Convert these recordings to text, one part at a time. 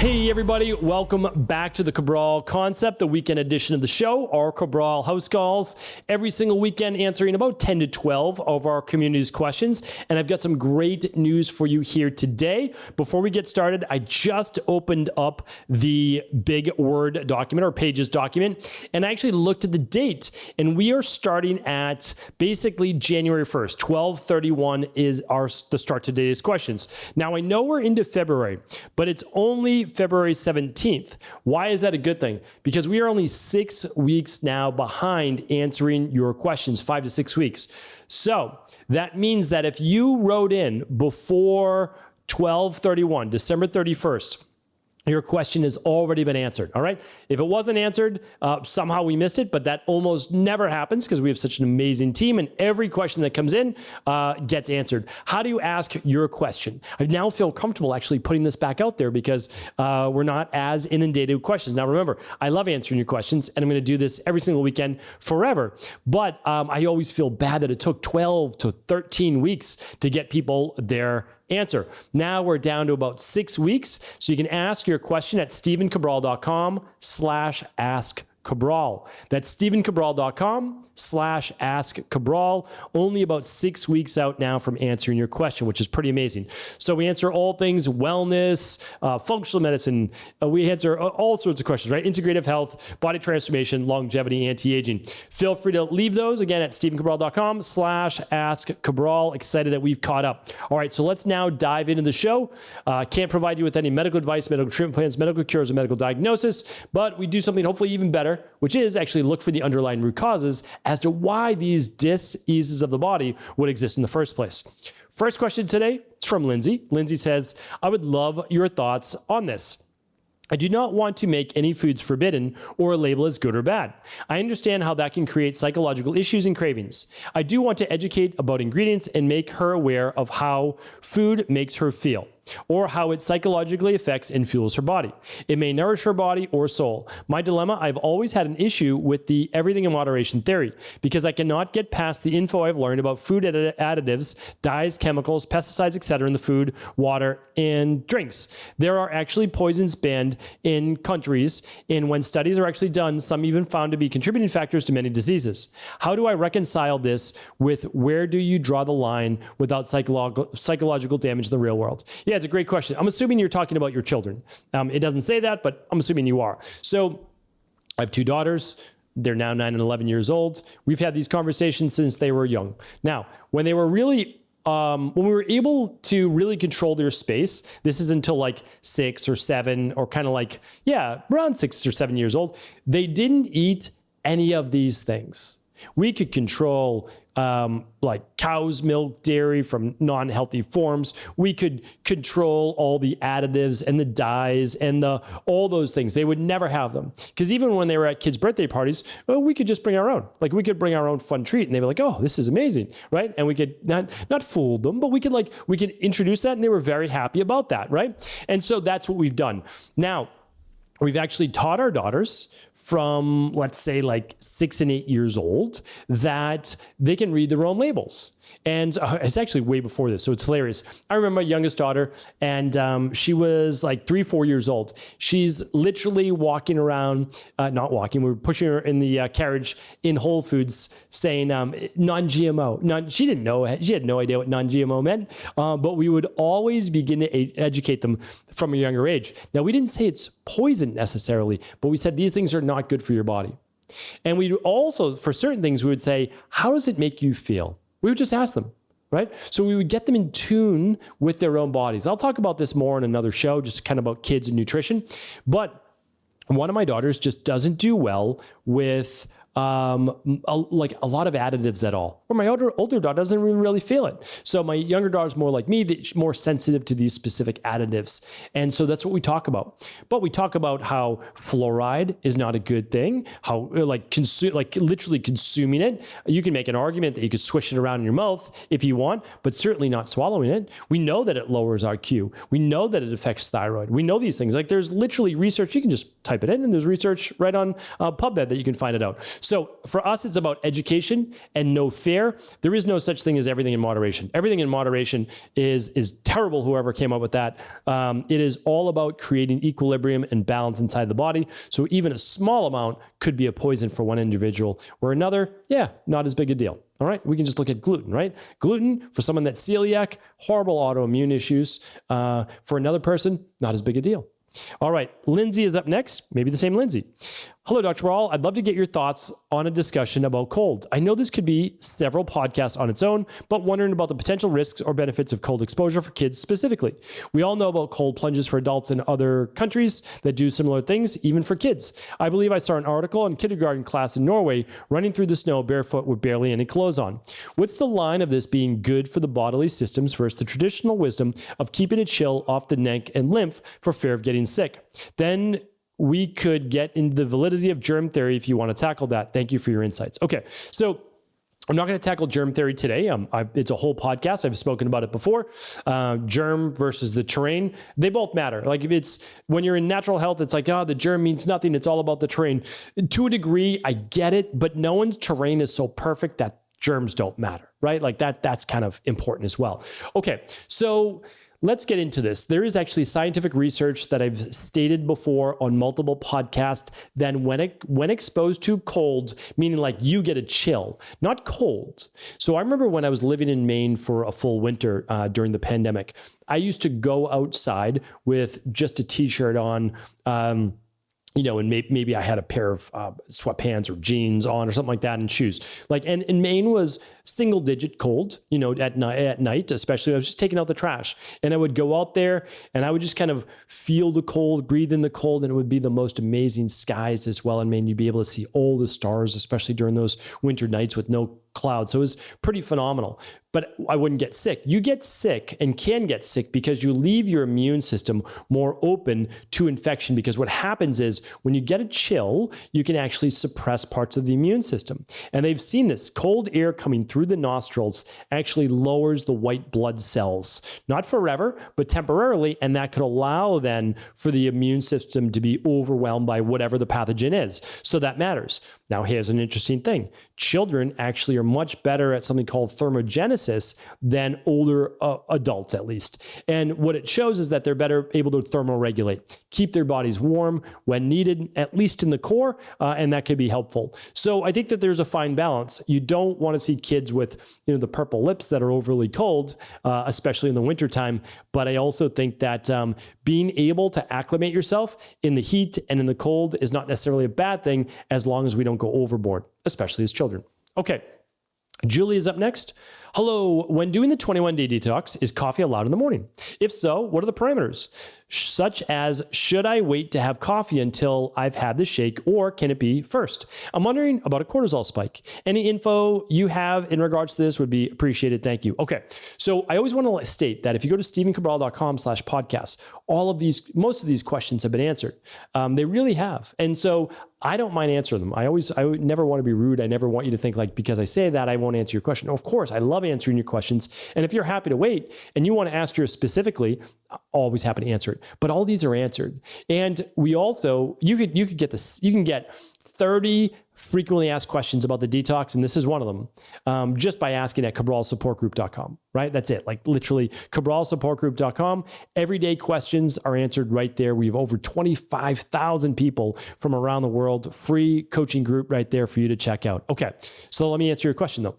Hey everybody, welcome back to the Cabral Concept, the weekend edition of the show, our Cabral HouseCalls. Every single weekend answering about 10 to 12 of our community's questions. And I've got some great news for you here today. Before we get started, I just opened up the big Word document or Pages document, and I actually looked at the date, and we are starting at basically January 1st. 12/31 is the start to today's questions. Now I know we're into February, but it's only February 17th. Why is that a good thing? Because we are only 6 weeks now behind answering your questions, 5 to 6 weeks. So that means that if you wrote in before 12/31, December 31st, your question has already been answered, all right? If it wasn't answered, somehow we missed it, but that almost never happens because we have such an amazing team, and every question that comes in gets answered. How do you ask your question? I now feel comfortable actually putting this back out there because we're not as inundated with questions. Now remember, I love answering your questions, and I'm gonna do this every single weekend forever, but I always feel bad that it took 12 to 13 weeks to get people their answer. Now we're down to about 6 weeks. So you can ask your question at stephencabral.com/askcabral. That's stephencabral.com/askcabral. Only about 6 weeks out now from answering your question, which is pretty amazing. So we answer all things wellness, functional medicine. We answer all sorts of questions, right? Integrative health, body transformation, longevity, anti-aging. Feel free to leave those again at stephencabral.com/askcabral. Excited that we've caught up. All right, so let's now dive into the show. Can't provide you with any medical advice, medical treatment plans, medical cures, or medical diagnosis, but we do something hopefully even better, which is actually look for the underlying root causes as to why these dis-eases of the body would exist in the first place. First question today is from Lindsay. Lindsay says, I would love your thoughts on this. I do not want to make any foods forbidden or label as good or bad. I understand how that can create psychological issues and cravings. I do want to educate about ingredients and make her aware of how food makes her feel, or how it psychologically affects and fuels her body. It may nourish her body or soul. My dilemma, I've always had an issue with the everything in moderation theory because I cannot get past the info I've learned about food additives, dyes, chemicals, pesticides, etc. in the food, water, and drinks. There are actually poisons banned in countries, and when studies are actually done, some even found to be contributing factors to many diseases. How do I reconcile this with where do you draw the line without psychological damage in the real world? Yeah, it's a great question. I'm assuming you're talking about your children. It doesn't say that, but I'm assuming you are. So I have 2 daughters. They're now 9 and 11 years old. We've had these conversations since they were young. Now, when they were really, when we were able to really control their space, this is until like 6 or 7 or kind of like, yeah, around 6 or 7 years old, they didn't eat any of these things. We could control like cow's milk, dairy from non-healthy forms. We could control all the additives and the dyes and all those things. They would never have them. Because even when they were at kids' birthday parties, well, we could just bring our own. Like we could bring our own fun treat and they were like, oh, this is amazing, right? And we could not fool them, but we could introduce that and they were very happy about that, right? And so that's what we've done. Now, we've actually taught our daughters from, let's say, like 6 and 8 years old that they can read their own labels. And it's actually way before this, so it's hilarious. I remember my youngest daughter, and she was like 3, 4 years old. She's literally walking around, not walking, we were pushing her in the carriage in Whole Foods saying non-GMO. She didn't know, she had no idea what non-GMO meant, but we would always begin to educate them from a younger age. Now, we didn't say it's poison necessarily, but we said these things are not good for your body. And we also, for certain things, we would say, how does it make you feel? We would just ask them, right? So we would get them in tune with their own bodies. I'll talk about this more in another show, just kind of about kids and nutrition. But one of my daughters just doesn't do well with like a lot of additives at all. Or my older daughter doesn't really feel it. So my younger daughter's more like me, more sensitive to these specific additives. And so that's what we talk about. But we talk about how fluoride is not a good thing, how literally consuming it. You can make an argument that you could swish it around in your mouth if you want, but certainly not swallowing it. We know that it lowers IQ. We know that it affects thyroid. We know these things. Like there's literally research. You can just type it in and there's research right on PubMed that you can find it out. So for us, it's about education and no fear. There is no such thing as everything in moderation. Everything in moderation is terrible, whoever came up with that. It is all about creating equilibrium and balance inside the body. So even a small amount could be a poison for one individual, where another, not as big a deal. All right, we can just look at gluten, right? Gluten, for someone that's celiac, horrible autoimmune issues. For another person, not as big a deal. All right, Lindsay is up next. Maybe the same Lindsay. Hello, Dr. Cabral. I'd love to get your thoughts on a discussion about cold. I know this could be several podcasts on its own, but wondering about the potential risks or benefits of cold exposure for kids specifically. We all know about cold plunges for adults in other countries that do similar things, even for kids. I believe I saw an article in kindergarten class in Norway running through the snow barefoot with barely any clothes on. What's the line of this being good for the bodily systems versus the traditional wisdom of keeping a chill off the neck and lymph for fear of getting sick? Then we could get into the validity of germ theory if you want to tackle that. Thank you for your insights. Okay, so I'm not going to tackle germ theory today. It's a whole podcast. I've spoken about it before. Germ versus the terrain. They both matter. Like, if it's when you're in natural health, it's like, the germ means nothing. It's all about the terrain. To a degree, I get it, but no one's terrain is so perfect that germs don't matter, right? Like that's kind of important as well. Okay, so let's get into this. There is actually scientific research that I've stated before on multiple podcasts that when exposed to cold, meaning like you get a chill, not cold. So I remember when I was living in Maine for a full winter during the pandemic, I used to go outside with just a t-shirt on, and maybe I had a pair of sweatpants or jeans on or something like that, and shoes. And Maine was single digit cold, at night, especially. I was just taking out the trash, and I would go out there and I would just kind of feel the cold, breathe in the cold, and it would be the most amazing skies as well in Maine. You'd be able to see all the stars, especially during those winter nights with no clouds. So it was pretty phenomenal, but I wouldn't get sick. You get sick and can get sick because you leave your immune system more open to infection, because what happens is when you get a chill, you can actually suppress parts of the immune system. And they've seen this. Cold air coming through the nostrils actually lowers the white blood cells, not forever, but temporarily. And that could allow then for the immune system to be overwhelmed by whatever the pathogen is. So that matters. Now, here's an interesting thing. Children actually are much better at something called thermogenesis than older adults, at least. And what it shows is that they're better able to thermoregulate, keep their bodies warm when needed, at least in the core, and that could be helpful. So I think that there's a fine balance. You don't want to see kids with the purple lips that are overly cold, especially in the wintertime. But I also think that being able to acclimate yourself in the heat and in the cold is not necessarily a bad thing, as long as we don't go overboard, especially as children. Okay. Julie is up next. Hello, when doing the 21-day detox, is coffee allowed in the morning? If so, what are the parameters? Such as, should I wait to have coffee until I've had the shake, or can it be first? I'm wondering about a cortisol spike. Any info you have in regards to this would be appreciated. Thank you. Okay. So I always want to state that if you go to stephencabral.com/podcast, most of these questions have been answered. They really have. And so I don't mind answering them. I would never want to be rude. I never want you to think like, because I say that, I won't answer your question. Of course, I love answering your questions. And if you're happy to wait and you want to ask yours specifically, always happy to answer it. But all these are answered. And we also, you can get 30 frequently asked questions about the detox, and this is one of them, just by asking at cabralsupportgroup.com, right? That's it. Like literally cabralsupportgroup.com. Everyday questions are answered right there. We have over 25,000 people from around the world, free coaching group right there for you to check out. Okay. So let me answer your question though.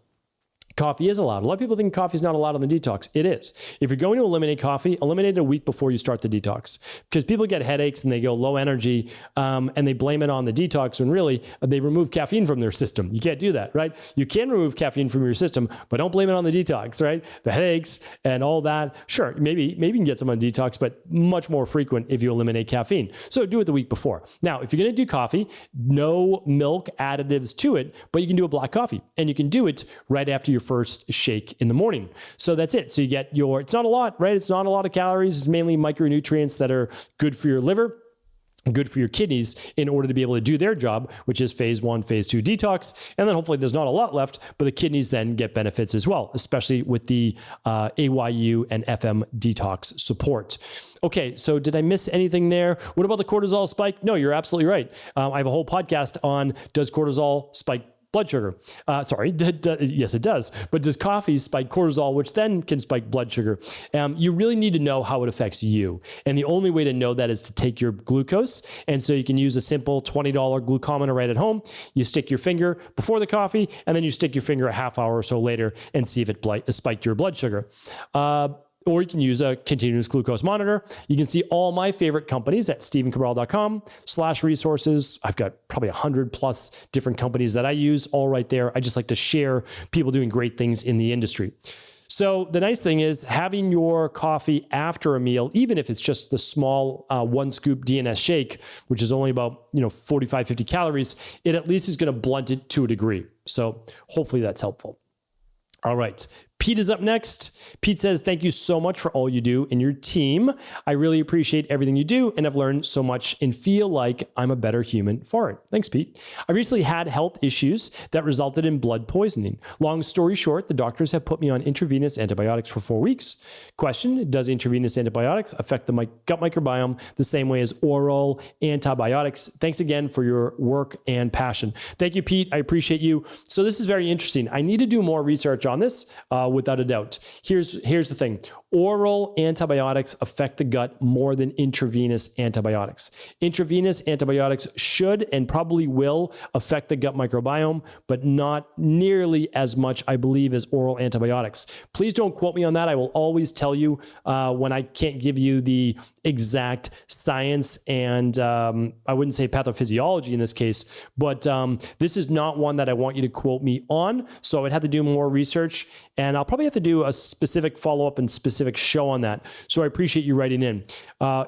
Coffee is allowed. A lot of people think coffee is not allowed on the detox. It is. If you're going to eliminate coffee, eliminate it a week before you start the detox, because people get headaches and they go low energy and they blame it on the detox when really they remove caffeine from their system. You can't do that, right? You can remove caffeine from your system, but don't blame it on the detox, right? The headaches and all that. Sure, maybe you can get some on detox, but much more frequent if you eliminate caffeine. So do it the week before. Now, if you're going to do coffee, no milk additives to it, but you can do a black coffee, and you can do it right after your first shake in the morning. So that's it. So you get it's not a lot, right? It's not a lot of calories. It's mainly micronutrients that are good for your liver. good for your kidneys in order to be able to do their job, which is phase 1, phase 2 detox. And then hopefully there's not a lot left, but the kidneys then get benefits as well, especially with the AYU and FM detox support. Okay, so did I miss anything there? What about the cortisol spike? No, you're absolutely right. I have a whole podcast on does cortisol spike blood sugar. Yes, it does. But does coffee spike cortisol, which then can spike blood sugar? You really need to know how it affects you. And the only way to know that is to take your glucose. And so you can use a simple $20 glucometer right at home. You stick your finger before the coffee, and then you stick your finger a half hour or so later and see if it spiked your blood sugar. Or you can use a continuous glucose monitor. You can see all my favorite companies at stevencabral.com/resources. I've got probably 100 plus different companies that I use all right there. I just like to share people doing great things in the industry. So the nice thing is having your coffee after a meal, even if it's just the small 1 scoop DNS shake, which is only about 45, 50 calories, it at least is going to blunt it to a degree. So hopefully that's helpful. All right. Pete is up next. Pete says, thank you so much for all you do and your team. I really appreciate everything you do and I've learned so much and feel like I'm a better human for it. Thanks, Pete. I recently had health issues that resulted in blood poisoning. Long story short, the doctors have put me on intravenous antibiotics for 4 weeks. Question, does intravenous antibiotics affect the gut microbiome the same way as oral antibiotics? Thanks again for your work and passion. Thank you, Pete. I appreciate you. So this is very interesting. I need to do more research on this. Without a doubt. Here's the thing. Oral antibiotics affect the gut more than intravenous antibiotics. Intravenous antibiotics should and probably will affect the gut microbiome, but not nearly as much, I believe, as oral antibiotics. Please don't quote me on that. I will always tell you when I can't give you the exact science and I wouldn't say pathophysiology in this case, but this is not one that I want you to quote me on. So I would have to do more research and I'll probably have to do a specific follow-up and specific show on that. So I appreciate you writing in.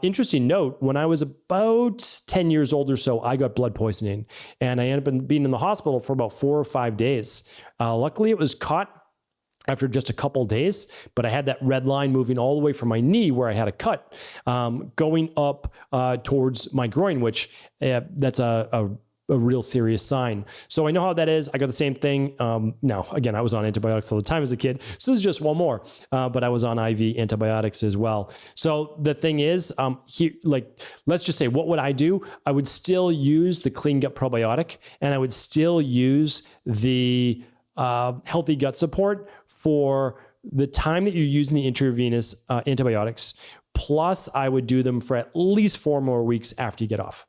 Interesting note, when I was about 10 years old or so, I got blood poisoning and I ended up being in the hospital for about 4 or 5 days. Luckily, it was caught after just a couple of days, but I had that red line moving all the way from my knee where I had a cut going up towards my groin, which that's a real serious sign. So I know how that is. I got the same thing. Now, again, I was on antibiotics all the time as a kid. So this is just one more, but I was on IV antibiotics as well. So the thing is, let's just say, what would I do? I would still use the clean gut probiotic and I would still use the healthy gut support for the time that you're using the intravenous antibiotics. Plus, I would do them for at least 4 more weeks after you get off.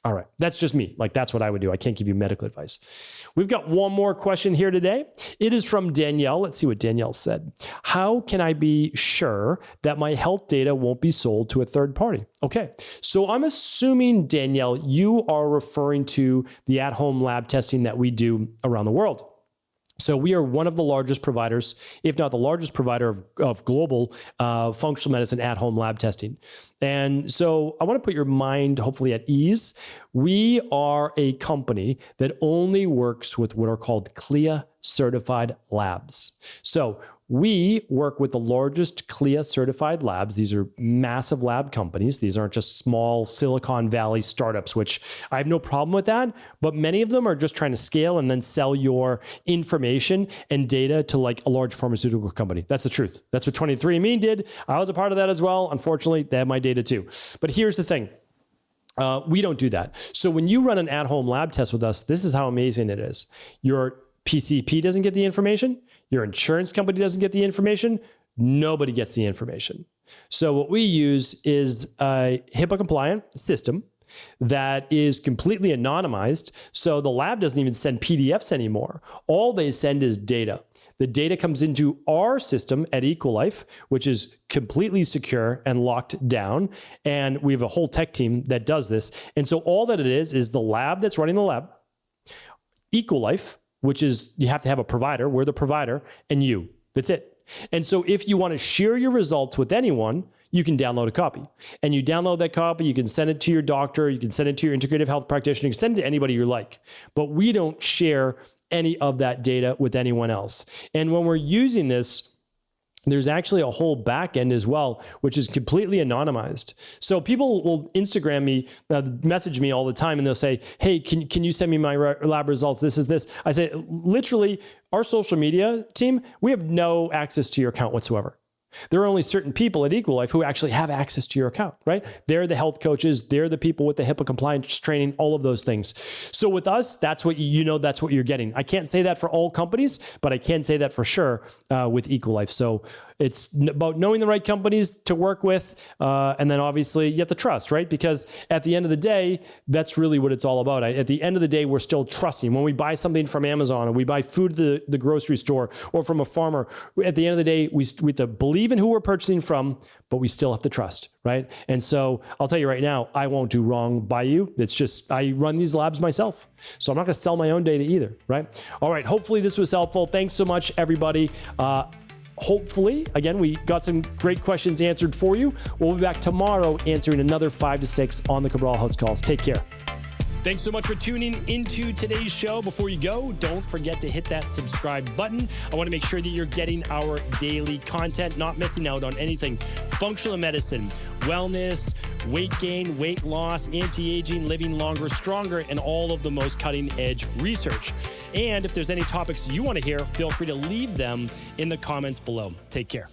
All right. That's just me. That's what I would do. I can't give you medical advice. We've got one more question here today. It is from Danielle. Let's see what Danielle said. How can I be sure that my health data won't be sold to a third party? Okay. So I'm assuming, Danielle, you are referring to the at-home lab testing that we do around the world. So we are one of the largest providers, if not the largest provider of global functional medicine at-home lab testing. And so I want to put your mind hopefully at ease. We are a company that only works with what are called CLIA certified labs. So we work with the largest CLIA certified labs. These are massive lab companies. These aren't just small Silicon Valley startups, which I have no problem with that. But many of them are just trying to scale and then sell your information and data to a large pharmaceutical company. That's the truth. That's what 23andMe did. I was a part of that as well. Unfortunately, they have my data too. But here's the thing. We don't do that. So when you run an at-home lab test with us, this is how amazing it is. Your PCP doesn't get the information. Your insurance company doesn't get the information. Nobody gets the information. So what we use is a HIPAA compliant system that is completely anonymized. So the lab doesn't even send PDFs anymore. All they send is data. The data comes into our system at Equilife, which is completely secure and locked down. And we have a whole tech team that does this. And so all that it is the lab that's running the lab, Equilife, which is you have to have a provider. We're the provider, and you. That's it. And so if you want to share your results with anyone, you can download a copy. And you download that copy, you can send it to your doctor, you can send it to your integrative health practitioner, you can send it to anybody you like. But we don't share any of that data with anyone else. And when we're using this, there's actually a whole back end as well, which is completely anonymized. So people will Instagram me, message me all the time, and they'll say, hey, can you send me my lab results? This is this. I say, literally, our social media team, we have no access to your account whatsoever. There are only certain people at Equalife who actually have access to your account, right? They're the health coaches. They're the people with the HIPAA compliance training, all of those things. So with us, that's what that's what you're getting. I can't say that for all companies, but I can say that for sure with Equalife. So it's about knowing the right companies to work with. And then obviously you have to trust, right? Because at the end of the day, that's really what it's all about. At the end of the day, we're still trusting. When we buy something from Amazon or we buy food at the grocery store or from a farmer, at the end of the day, we have to believe in who we're purchasing from, but we still have to trust, right? And so I'll tell you right now, I won't do wrong by you. It's just, I run these labs myself. So I'm not going to sell my own data either, right? All right. Hopefully this was helpful. Thanks so much, everybody. Hopefully, again, we got some great questions answered for you. We'll be back tomorrow answering another 5 to 6 on the Cabral HouseCalls. Take care. Thanks so much for tuning into today's show. Before you go, don't forget to hit that subscribe button. I want to make sure that you're getting our daily content, not missing out on anything. Functional medicine, wellness, weight gain, weight loss, anti-aging, living longer, stronger, and all of the most cutting-edge research. And if there's any topics you want to hear, feel free to leave them in the comments below. Take care.